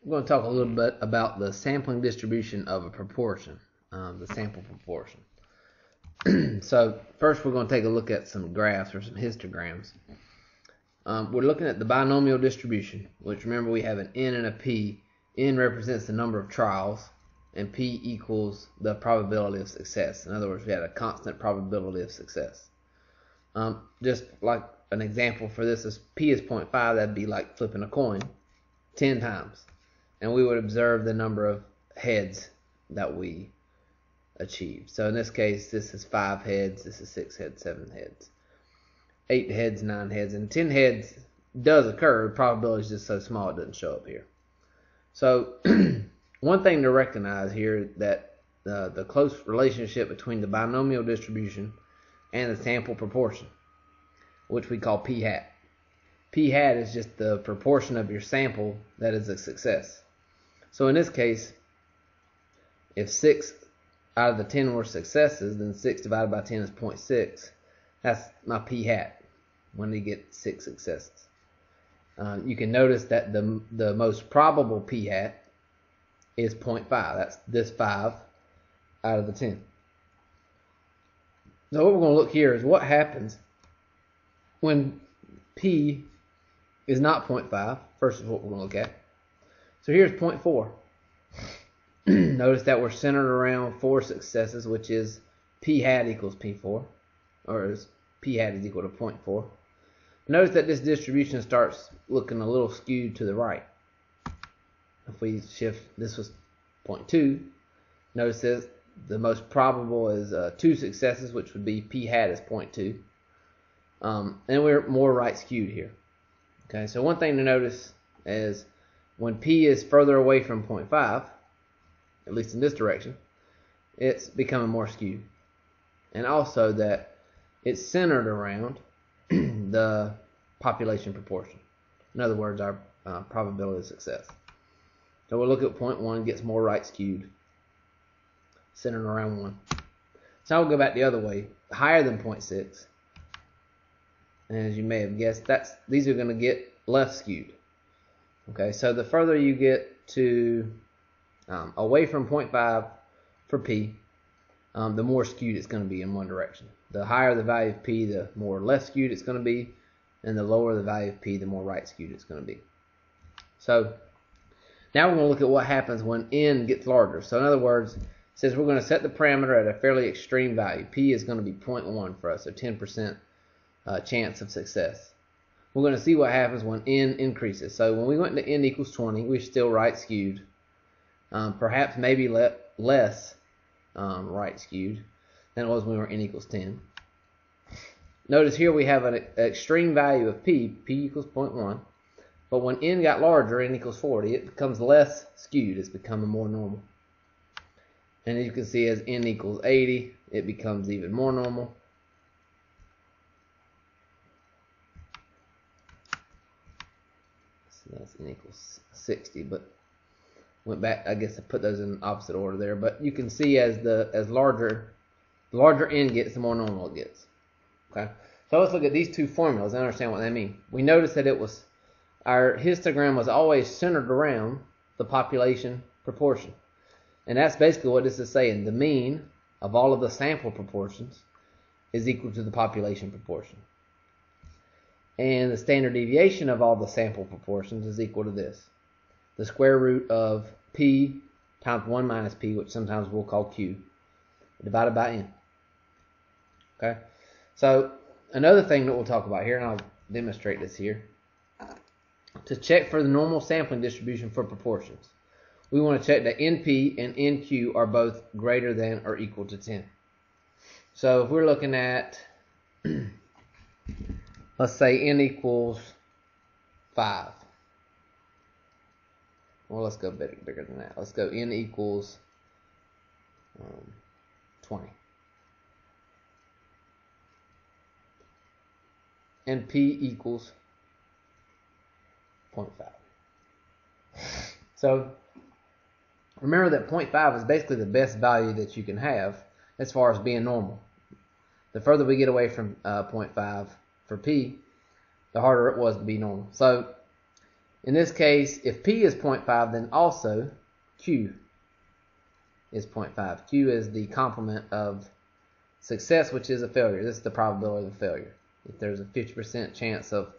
we're going to talk a little bit about the sampling distribution of a proportion, the sample proportion. So first we're going to take a look at some graphs or some histograms. We're looking at the binomial distribution, which remember we have an n and a p. N represents the number of trials, and p equals the probability of success. In other words, we had a constant probability of success. Just like an example for this is p is 0.5, that'd be like flipping a coin 10 times. And we would observe the number of heads that we achieved. So in this case, this is 5 heads, this is 6 heads, 7 heads, 8 heads, 9 heads, and 10 heads does occur. The probability is just so small it doesn't show up here. So one thing to recognize here that the close relationship between the binomial distribution and the sample proportion, which we call p hat. P hat is just the proportion of your sample that is a success. So in this case, if 6 out of the 10 were successes, then 6 divided by 10 is 0.6. That's my p hat when you get 6 successes. You can notice that the most probable p hat is 0.5. That's this 5 out of the 10. So what we're going to look here is what happens when p is not 0.5. First is what we're going to look at. So here's 0.4. Notice that we're centered around 4 successes, which is p hat equals p4, or p hat is equal to 0.4. Notice that this distribution starts looking a little skewed to the right. If we shift, this was 0.2. Notice that the most probable is 2 successes, which would be p hat is 0.2. And we're more right skewed here. Okay, so one thing to notice is when p is further away from 0.5, at least in this direction, it's becoming more skewed. And also that it's centered around the population proportion. In other words, our probability of success. So we'll look at 0.1 gets more right skewed, centered around 1. So I'll go back the other way, higher than 0.6. And as you may have guessed, these are going to get left skewed. Okay, so the further you get to away from 0.5 for p, the more skewed it's going to be in one direction. The higher the value of p, the more left skewed it's going to be, and the lower the value of p, the more right skewed it's going to be. So now we're going to look at what happens when n gets larger. So in other words, it says we're going to set the parameter at a fairly extreme value. P is going to be 0.1 for us, so 10% chance of success. We're going to see what happens when n increases. So when we went to n equals 20, we're still right skewed. Perhaps maybe less right skewed than it was when we were n equals 10. Notice here we have an extreme value of p equals 0.1. But when n got larger, n equals 40, it becomes less skewed. It's becoming more normal. And as you can see, as n equals 80, it becomes even more normal. So that's n equals 60, but went back, I guess I put those in opposite order there. But you can see as larger n gets, the more normal it gets. Okay, so let's look at these two formulas and understand what they mean. We noticed that our histogram was always centered around the population proportion. And that's basically what this is saying. The mean of all of the sample proportions is equal to the population proportion. And the standard deviation of all the sample proportions is equal to this. The square root of p times 1 minus p, which sometimes we'll call q, divided by n. Okay? So another thing that we'll talk about here, and I'll demonstrate this here, to check for the normal sampling distribution for proportions, we want to check that NP and NQ are both greater than or equal to 10. So if we're looking at, let's say n equals 5. Well, let's go bigger than that. Let's go n equals 20. And p equals 0.5. So remember that 0.5 is basically the best value that you can have as far as being normal. The further we get away from 0.5 for p, the harder it was to be normal. So In this case, if P is 0.5, then also Q is 0.5. Q is the complement of success, which is a failure. This is the probability of failure. If there's a 50% chance of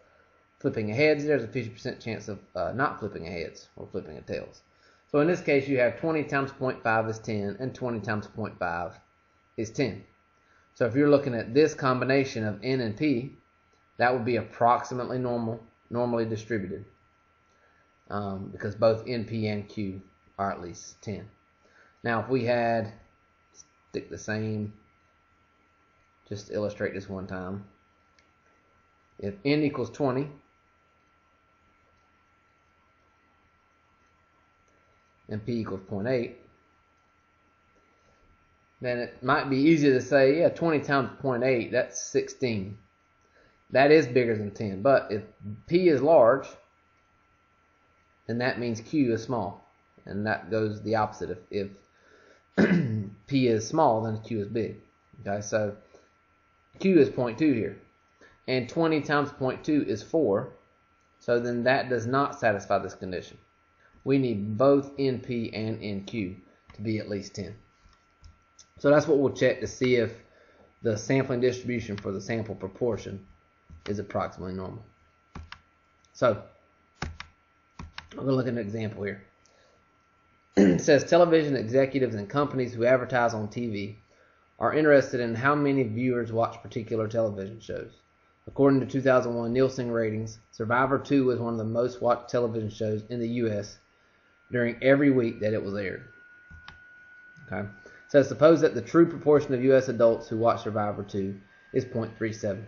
flipping a heads, there's a 50% chance of not flipping a heads or flipping a tails. So in this case, you have 20 times 0.5 is 10, and 20 times 0.5 is 10. So if you're looking at this combination of N and P, that would be approximately normally distributed, because both NP and Q are at least 10. Now if we had, stick the same, just to illustrate this one time, if N equals 20, and P equals 0.8, then it might be easier to say, yeah, 20 times 0.8, that's 16. That is bigger than 10. But if P is large, then that means Q is small. And that goes the opposite. If P is small, then Q is big. Okay, so Q is 0.2 here. And 20 times 0.2 is 4. So then that does not satisfy this condition. We need both NP and NQ to be at least 10. So that's what we'll check to see if the sampling distribution for the sample proportion is approximately normal. So I'm going to look at an example here. It says television executives and companies who advertise on TV are interested in how many viewers watch particular television shows. According to 2001 Nielsen ratings, Survivor 2 was one of the most watched television shows in the U.S. during every week that it was aired. Okay. So suppose that the true proportion of U.S. adults who watch Survivor 2 is 0.37.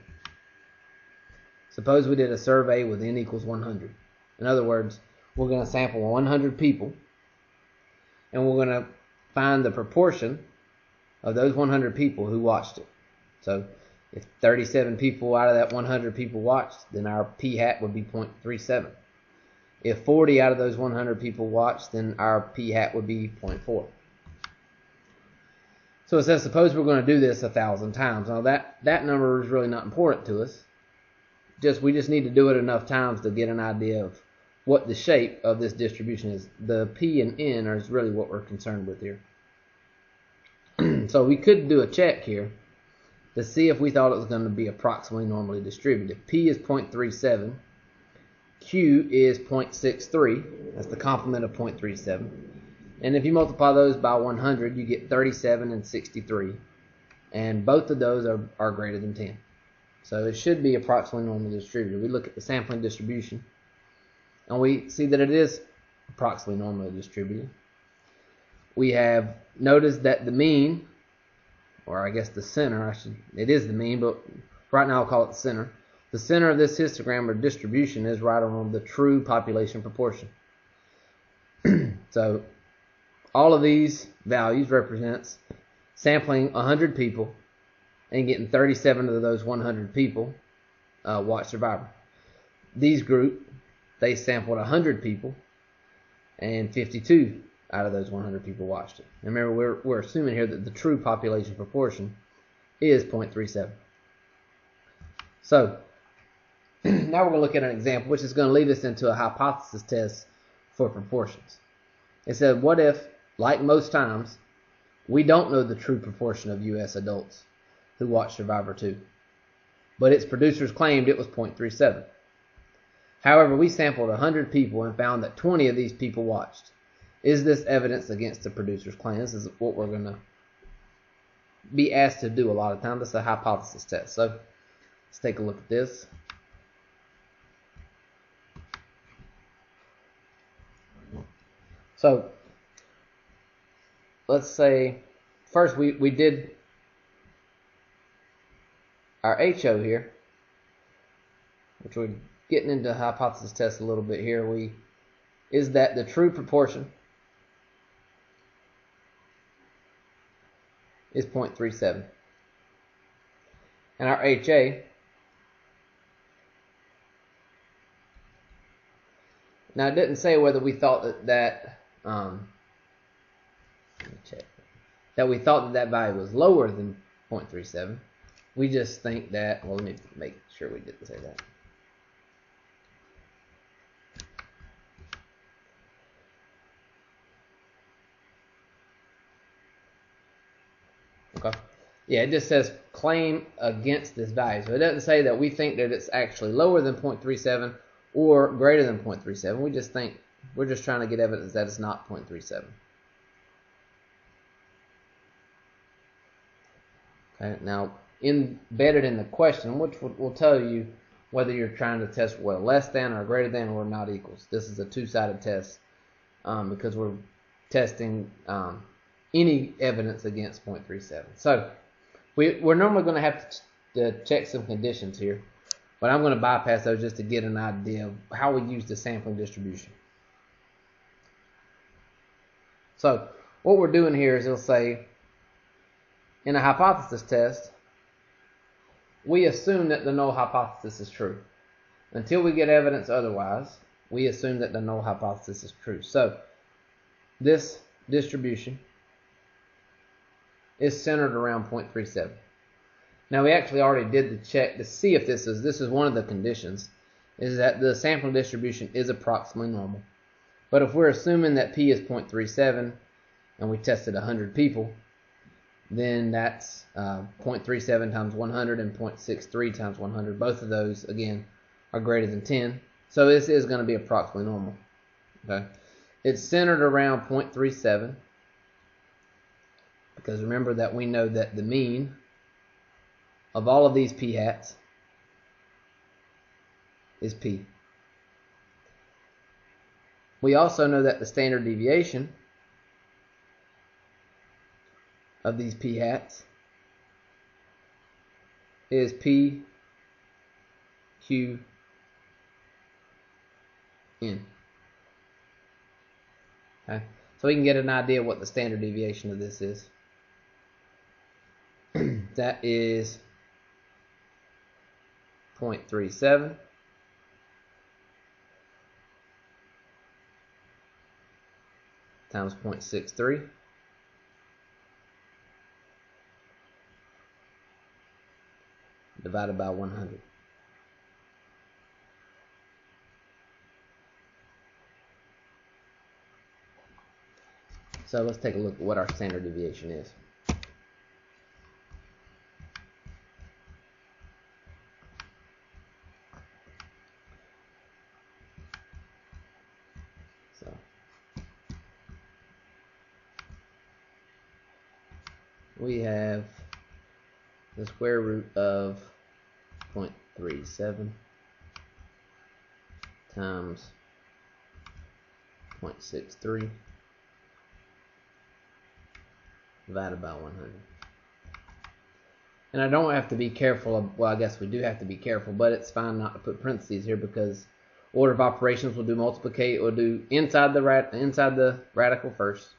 Suppose we did a survey with N equals 100. In other words, we're going to sample 100 people, and we're going to find the proportion of those 100 people who watched it. So if 37 people out of that 100 people watched, then our P hat would be 0.37. If 40 out of those 100 people watched, then our P hat would be 0.4. So it says, suppose we're going to do this 1,000 times. Now that number is really not important to us. We just need to do it enough times to get an idea of what the shape of this distribution is. The P and N is really what we're concerned with here. So we could do a check here to see if we thought it was going to be approximately normally distributed. P is 0.37. Q is 0.63. That's the complement of 0.37. And if you multiply those by 100, you get 37 and 63. And both of those are greater than 10. So it should be approximately normally distributed. We look at the sampling distribution, and we see that it is approximately normally distributed. We have noticed that the mean, or I guess the center, it is the mean, but right now I'll call it the center. The center of this histogram or distribution is right around the true population proportion. So all of these values represents sampling 100 people and getting 37 of those 100 people watch Survivor. These group, they sampled 100 people, and 52 out of those 100 people watched it. And remember, we're assuming here that the true population proportion is 0.37. So now we're going to look at an example, which is going to lead us into a hypothesis test for proportions. It said, what if, like most times, we don't know the true proportion of U.S. adults who watched Survivor 2, but its producers claimed it was 0.37. However, we sampled 100 people and found that 20 of these people watched. Is this evidence against the producer's claim? This is what we're going to be asked to do a lot of times. This is a hypothesis test. So let's take a look at this. So let's say first we did our HO here, which we're getting into hypothesis test a little bit here. Is that the true proportion is 0.37. And our HA, now it didn't say whether we thought that let me check, that we thought that value was lower than 0.37. We just think that, well, let me make sure we didn't say that. Yeah, it just says claim against this value. So it doesn't say that we think that it's actually lower than 0.37 or greater than 0.37. We just think we're just trying to get evidence that it's not 0.37. Okay, now embedded in the question, which will tell you whether you're trying to test well less than or greater than or not equals. This is a two-sided test because we're testing any evidence against 0.37. So we're normally going to have to check some conditions here, but I'm going to bypass those just to get an idea of how we use the sampling distribution. So what we're doing here is it'll say, in a hypothesis test, we assume that the null hypothesis is true. Until we get evidence otherwise, we assume that the null hypothesis is true. So this distribution is centered around 0.37. Now we actually already did the check to see if this is one of the conditions, is that the sampling distribution is approximately normal. But if we're assuming that P is 0.37 and we tested 100 people, then that's 0.37 times 100 and 0.63 times 100. Both of those, again, are greater than 10. So this is going to be approximately normal. Okay, it's centered around 0.37 because remember that we know that the mean of all of these p hats is p. We also know that the standard deviation of these p hats is p q n. Okay, so we can get an idea what the standard deviation of this is. That is 0.37 times 0.63 divided by 100. So let's take a look at what our standard deviation is. So we have the square root of 0.37 times 0.63 divided by 100. And I don't have to be careful, well I guess we do have to be careful, but it's fine not to put parentheses here because order of operations will do multiplicate, will do inside the radical first.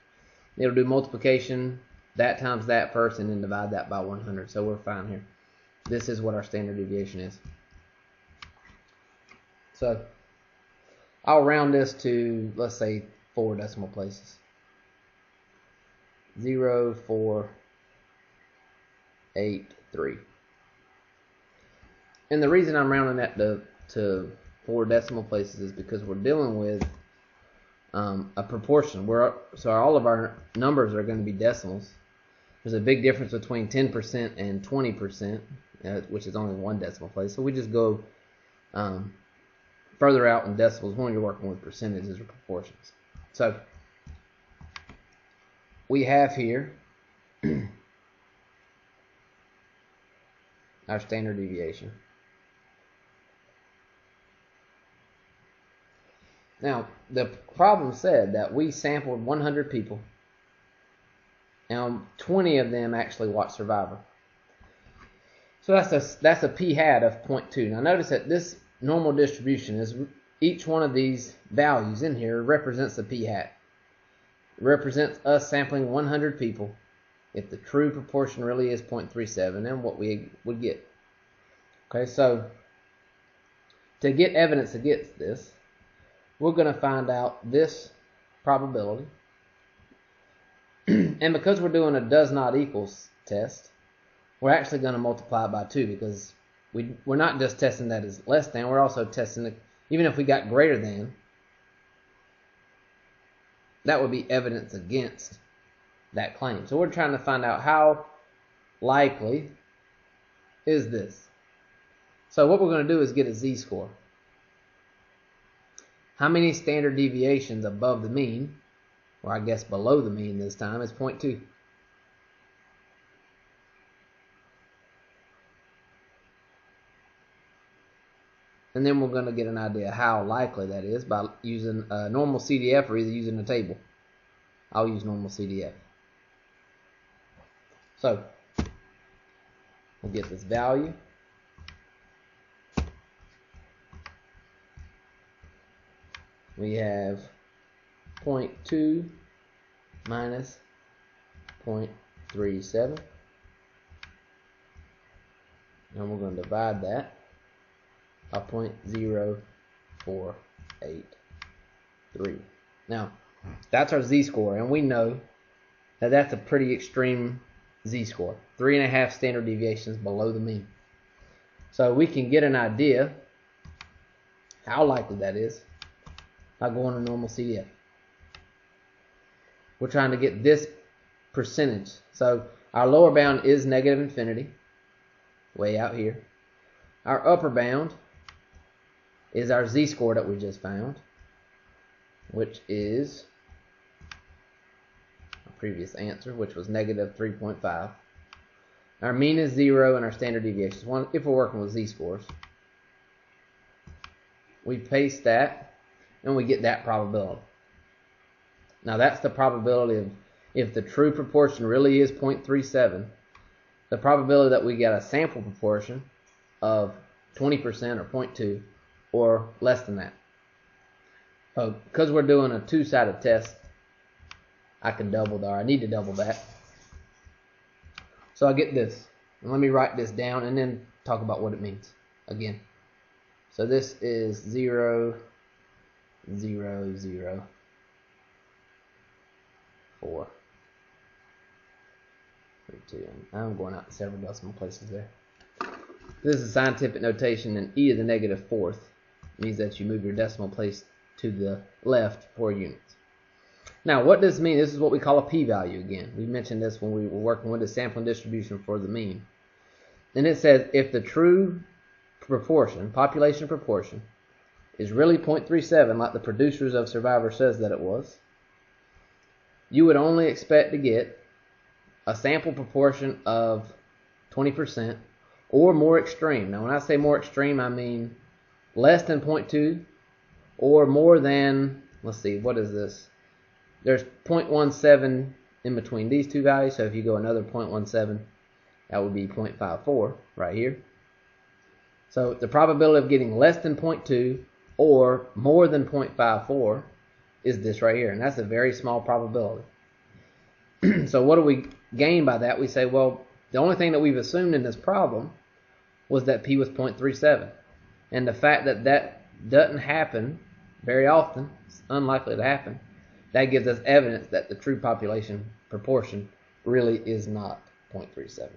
It'll do multiplication, that times that first, and then divide that by 100. So we're fine here. This is what our standard deviation is. So I'll round this to, let's say, 4 decimal places. 0.483. And the reason I'm rounding that to 4 decimal places is because we're dealing with a proportion. So all of our numbers are going to be decimals. There's a big difference between 10% and 20%, which is only 1 decimal place. So we just go further out in decimals when you're working with percentages or proportions. So we have here our standard deviation. Now, the problem said that we sampled 100 people, and 20 of them actually watched Survivor. So that's a p hat of 0.2. Now notice that this normal distribution is each one of these values in here represents a p hat. It represents us sampling 100 people. If the true proportion really is 0.37, then what we would get. Okay, so to get evidence against this, we're going to find out this probability. And because we're doing a does not equals test, we're actually going to multiply it by 2 because we're not just testing that as less than, we're also testing it, even if we got greater than, that would be evidence against that claim. So we're trying to find out how likely is this? So what we're going to do is get a z-score. How many standard deviations above the mean, or I guess below the mean this time, is 0.2. And then we're going to get an idea how likely that is by using a normal CDF or either using a table. I'll use normal CDF. So we'll get this value. We have 0.2 minus 0.37. And we're going to divide that by 0.0483. Now, that's our z-score, and we know that that's a pretty extreme z-score. 3.5 standard deviations below the mean. So we can get an idea how likely that is by going to normal CDF. We're trying to get this percentage. So our lower bound is negative infinity, way out here. Our upper bound is our z-score that we just found, which is our previous answer, which was negative 3.5. Our mean is 0 and our standard deviation is 1 if we're working with z-scores. We paste that and we get that probability. Now that's the probability of, if the true proportion really is 0.37, the probability that we get a sample proportion of 20% or 0.2 or less than that. Because we're doing a two-sided test, I can double that, or I need to double that. So I get this. And let me write this down and then talk about what it means again. So this is 0, 0, 0, 4, 3, 2. I'm going out several decimal places there. This is scientific notation, and e to the negative fourth means that you move your decimal place to the left 4 units. Now, what does this mean? This is what we call a p-value again. We mentioned this when we were working with the sampling distribution for the mean. And it says if the true proportion, population proportion, is really 0.37, like the producers of Survivor says that it was, you would only expect to get a sample proportion of 20% or more extreme. Now, when I say more extreme, I mean less than 0.2 or more than, let's see, what is this? There's 0.17 in between these two values, so if you go another 0.17, that would be 0.54 right here. So the probability of getting less than 0.2 or more than 0.54 is this right here, and that's a very small probability. So what do we gain by that? We say, well, the only thing that we've assumed in this problem was that p was 0.37. And the fact that that doesn't happen very often, it's unlikely to happen, that gives us evidence that the true population proportion really is not 0.37.